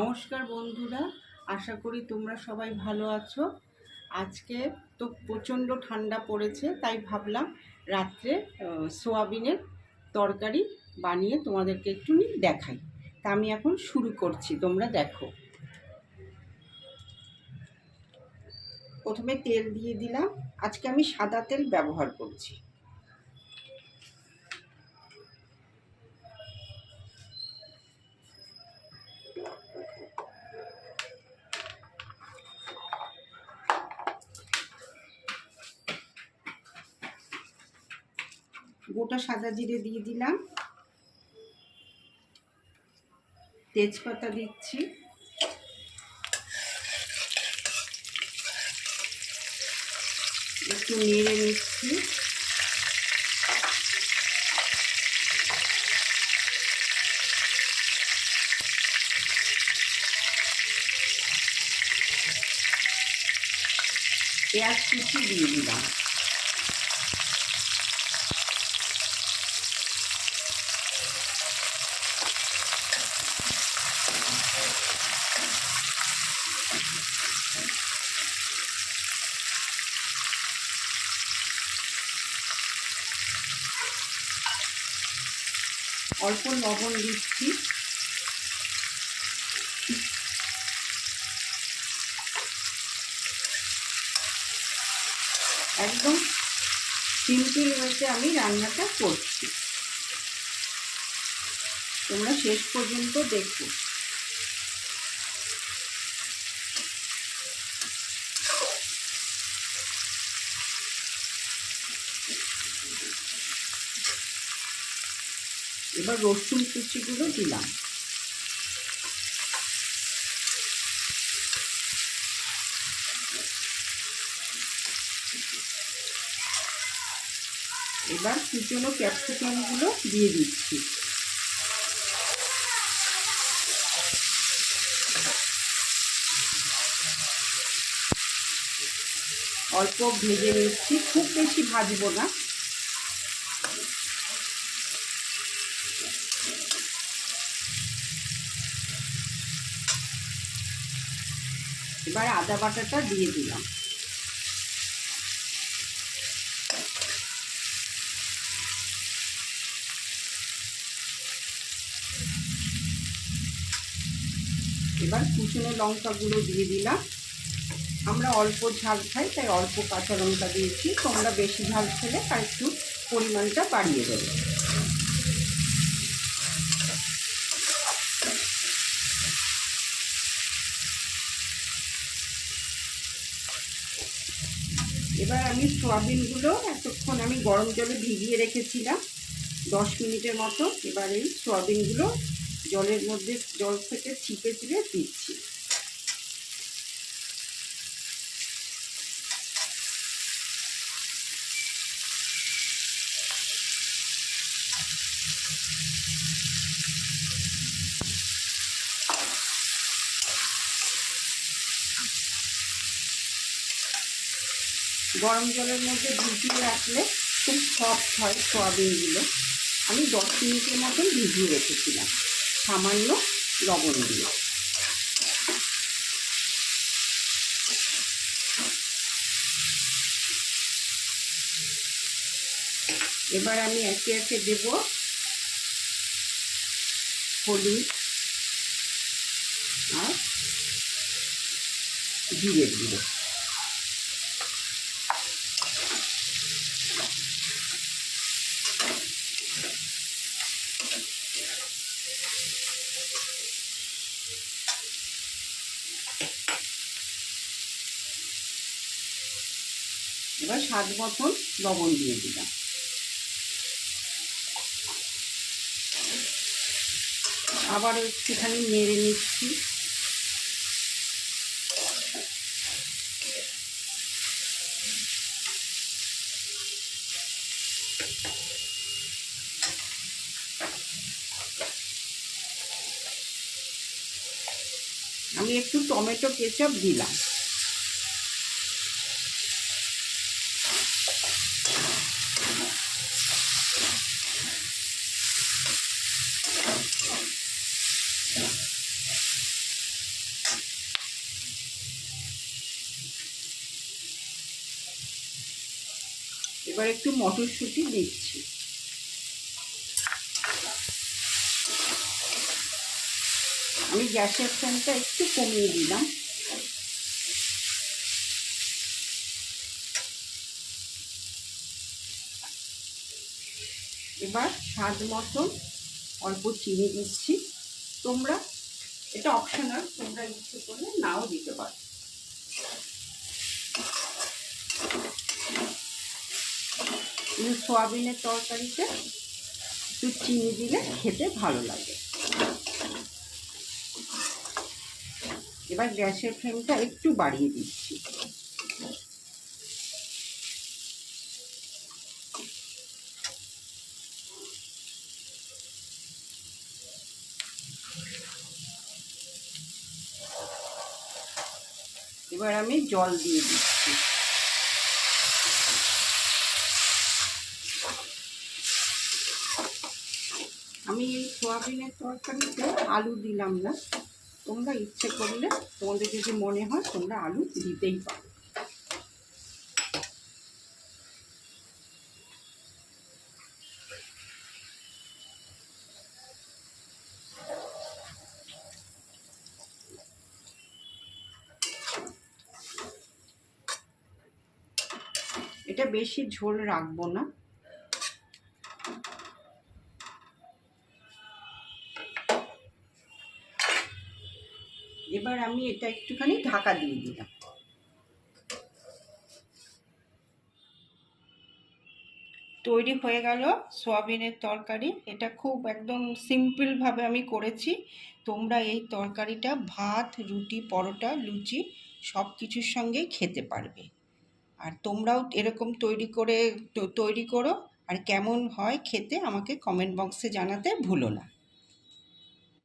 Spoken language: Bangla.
নমস্কার বন্ধুরা, আশা করি তোমরা সবাই ভালো আছো। আজকে তো প্রচণ্ড ঠান্ডা পড়েছে, তাই ভাবলাম রাত্রে সোয়াবিনের তরকারি বানিয়ে তোমাদেরকে একটু দেখাই। তা আমি এখন শুরু করছি, তোমরা দেখো। প্রথমে তেল দিয়ে দিলাম। আজকে আমি সাদা তেল ব্যবহার করছি। গোটা সাদা জিরে দিয়ে দিলাম, তেজপাতা দিচ্ছি, একটু নেড়ে নিচ্ছি। পেঁয়াজ কুচি দিয়ে দিলাম। অল্প লবণ দিচ্ছি। একদম সিম্পল হয়েছে, আমি রান্নাটা করছি, তোমরা শেষ পর্যন্ত দেখো। এবার রসুন কুচিগুলো দিলাম। এবার কুচনো ক্যাপসিকামগুলো দিয়ে দিচ্ছি। অল্প ভেজে নিচ্ছি, খুব বেশি ভাজবো না। এবার আদা বাটাটা দিয়ে দিলাম। এবার কুচনো লঙ্কাগুলো দিয়ে দিলাম। আমরা অল্প ঝাল খাই, তাই অল্প কাঁচা লঙ্কা দিয়েছি। তোমরা বেশি ঝাল খেলে আর একটু পরিমাণটা বাড়িয়ে দেবে। এবার আমি সোয়াবিনগুলো এতক্ষণ আমি গরম জলে ভিজিয়ে রেখেছিলাম 10 মিনিটের মতো। এবার এই সোয়াবিনগুলো জলের মধ্যে জল থেকে ছিপে ছিপে দিচ্ছি। গরম জলের মধ্যে ভিজিয়ে রাখলে খুব সফট হয় সোয়াবিনগুলো। আমি 10 মিনিটের মতন ভিজিয়ে রেখেছিলাম সামান্য লবণ দিয়ে। এবার আমি একে একে দেব হলুদ আর জিরের গুঁড়ো। এবার স্বাদ মতন লবণ দিয়ে দিলাম। আবারও একটুখানি নেড়ে নিচ্ছি। আমি একটু টমেটো কেচাপ দিলাম। এবার একটু মটরশুঁটি দিচ্ছি। আমি গ্যাসের ফ্লেমটা একটু কমিয়ে দিলাম। এবার স্বাদ মতন অল্প চিনি দিচ্ছি। তোমরা এটা অপশনাল, তোমরা ইচ্ছে করলে নাও দিতে পারো। কিন্তু সোয়াবিনের তরকারিতে একটু চিনি দিলে খেতে ভালো লাগে। এবার গ্যাসের ফ্লেমটা একটু বাড়িয়ে দিচ্ছি। এবার আমি জল দিয়ে দিচ্ছি। আমি এই সোয়াবিনের তরকারিতে আলু দিলাম না, তোমরা ইচ্ছে করলে তোমাদের যদি মনে হয় তোমরা আলু দিতেই পারো। এটা বেশি ঝোল রাখবো না। এবার আমি এটা একটুখানি ঢাকা দিয়ে দিলাম। তৈরি হয়ে গেল সোয়াবিনের তরকারি। এটা খুব একদম সিম্পলভাবে আমি করেছি। তোমরা এই তরকারিটা ভাত, রুটি, পরোটা, লুচি সব কিছুর সঙ্গেই খেতে পারবে। আর তোমরাও এরকম তৈরি করো। আর কেমন হয় খেতে আমাকে কমেন্ট বক্সে জানাতে ভুলো না।